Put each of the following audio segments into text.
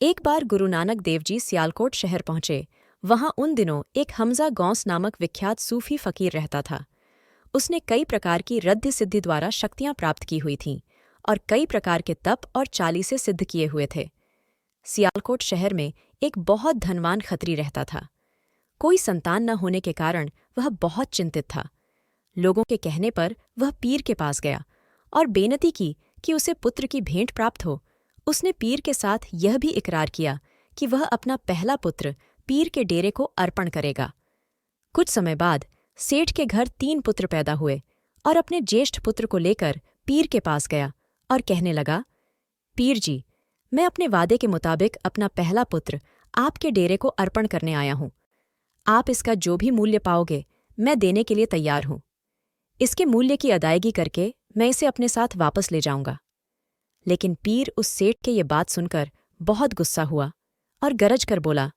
एक बार गुरु नानक देव जी सियालकोट शहर पहुंचे। वहां उन दिनों एक हमजा गौस नामक विख्यात सूफी फकीर रहता था। उसने कई प्रकार की रद्द सिद्धि द्वारा शक्तियां प्राप्त की हुई थीं और कई प्रकार के तप और चालीसे सिद्ध किए हुए थे। सियालकोट शहर में एक बहुत धनवान खत्री रहता था। कोई संतान न होने के कारण वह बहुत चिंतित था। लोगों के कहने पर वह पीर के पास गया और बेनती की कि उसे पुत्र की भेंट प्राप्त हो। उसने पीर के साथ यह भी इकरार किया कि वह अपना पहला पुत्र पीर के डेरे को अर्पण करेगा। कुछ समय बाद सेठ के घर 3 पुत्र पैदा हुए और अपने ज्येष्ठ पुत्र को लेकर पीर के पास गया और कहने लगा, पीर जी, मैं अपने वादे के मुताबिक अपना पहला पुत्र आपके डेरे को अर्पण करने आया हूं। आप इसका जो भी मूल्य पाओगे मैं देने के लिए तैयार हूं। इसके मूल्य की अदायगी करके मैं इसे अपने साथ वापस ले जाऊंगा। लेकिन पीर उस सेठ के ये बात सुनकर बहुत गुस्सा हुआ और गरज कर बोला,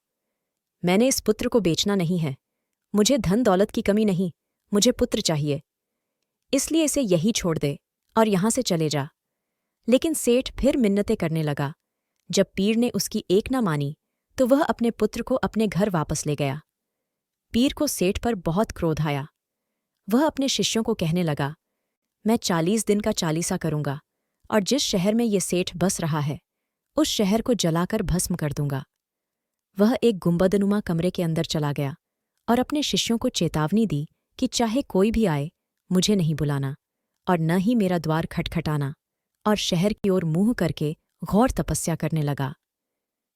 मैंने इस पुत्र को बेचना नहीं है। मुझे धन दौलत की कमी नहीं, मुझे पुत्र चाहिए। इसलिए इसे यही छोड़ दे और यहां से चले जा। लेकिन सेठ फिर मिन्नतें करने लगा। जब पीर ने उसकी एक न मानी तो वह अपने पुत्र को अपने घर वापस ले गया। पीर को सेठ पर बहुत क्रोध आया। वह अपने शिष्यों को कहने लगा, मैं 40 दिन का चालीसा करूंगा और जिस शहर में ये सेठ बस रहा है उस शहर को जलाकर भस्म कर दूंगा। वह एक गुंबदनुमा कमरे के अंदर चला गया और अपने शिष्यों को चेतावनी दी कि चाहे कोई भी आए मुझे नहीं बुलाना और न ही मेरा द्वार खटखटाना, और शहर की ओर मुंह करके घोर तपस्या करने लगा।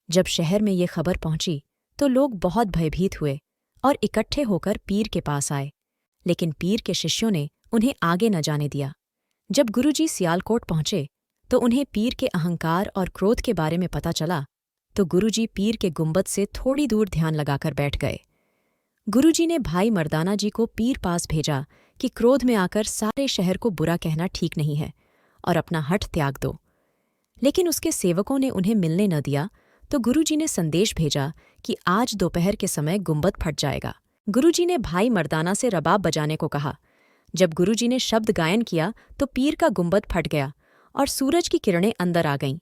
जब शहर में ये खबर पहुंची तो लोग बहुत भयभीत हुए और इकट्ठे होकर पीर के पास आए। लेकिन पीर के शिष्यों ने उन्हें आगे न जाने दिया। जब गुरुजी सियालकोट पहुंचे तो उन्हें पीर के अहंकार और क्रोध के बारे में पता चला तो गुरुजी पीर के गुंबद से थोड़ी दूर ध्यान लगाकर बैठ गए। गुरुजी ने भाई मर्दाना जी को पीर पास भेजा कि क्रोध में आकर सारे शहर को बुरा कहना ठीक नहीं है और अपना हठ त्याग दो। लेकिन उसके सेवकों ने उन्हें मिलने न दिया तो गुरुजी ने संदेश भेजा कि आज दोपहर के समय गुंबद फट जाएगा। गुरुजी ने भाई मर्दाना से रबाब बजाने को कहा। जब गुरुजी ने शब्द गायन किया तो पीर का गुंबद फट गया और सूरज की किरणें अंदर आ गईं।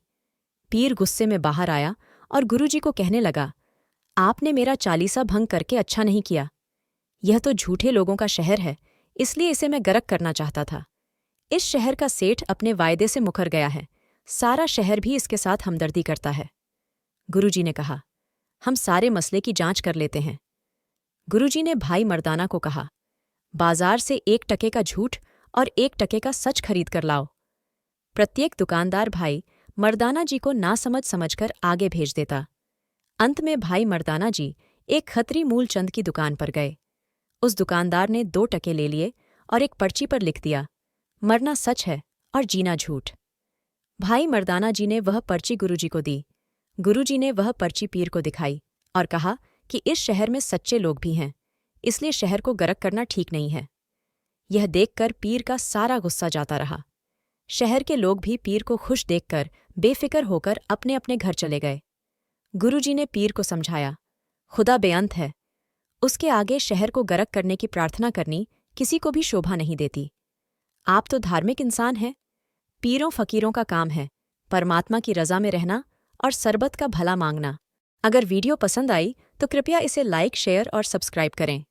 पीर गुस्से में बाहर आया और गुरुजी को कहने लगा, आपने मेरा चालीसा भंग करके अच्छा नहीं किया। यह तो झूठे लोगों का शहर है, इसलिए इसे मैं गरक करना चाहता था। इस शहर का सेठ अपने वायदे से मुकर गया है। सारा शहर भी इसके साथ हमदर्दी करता है। गुरुजी ने कहा, हम सारे मसले की जांच कर लेते हैं। गुरुजी ने भाई मर्दाना को कहा, बाजार से 1 टके का झूठ और 1 टके का सच खरीद कर लाओ। प्रत्येक दुकानदार भाई मर्दाना जी को नासमझ समझकर आगे भेज देता। अंत में भाई मर्दाना जी एक खत्री मूलचंद की दुकान पर गए। उस दुकानदार ने 2 टके ले लिए और एक पर्ची पर लिख दिया, मरना सच है और जीना झूठ। भाई मर्दाना जी ने वह पर्ची गुरुजी को दी। गुरुजी ने वह पर्ची पीर को दिखाई और कहा कि इस शहर में सच्चे लोग भी हैं, इसलिए शहर को गरक करना ठीक नहीं है। यह देखकर पीर का सारा गुस्सा जाता रहा। शहर के लोग भी पीर को खुश देखकर बेफिक्र होकर अपने अपने घर चले गए। गुरुजी ने पीर को समझाया, खुदा बेअंत है, उसके आगे शहर को गरक करने की प्रार्थना करनी किसी को भी शोभा नहीं देती। आप तो धार्मिक इंसान हैं। पीरों फकीरों का काम है परमात्मा की रजा में रहना और सरबत का भला मांगना। अगर वीडियो पसंद आई तो कृपया इसे लाइक, शेयर और सब्सक्राइब करें।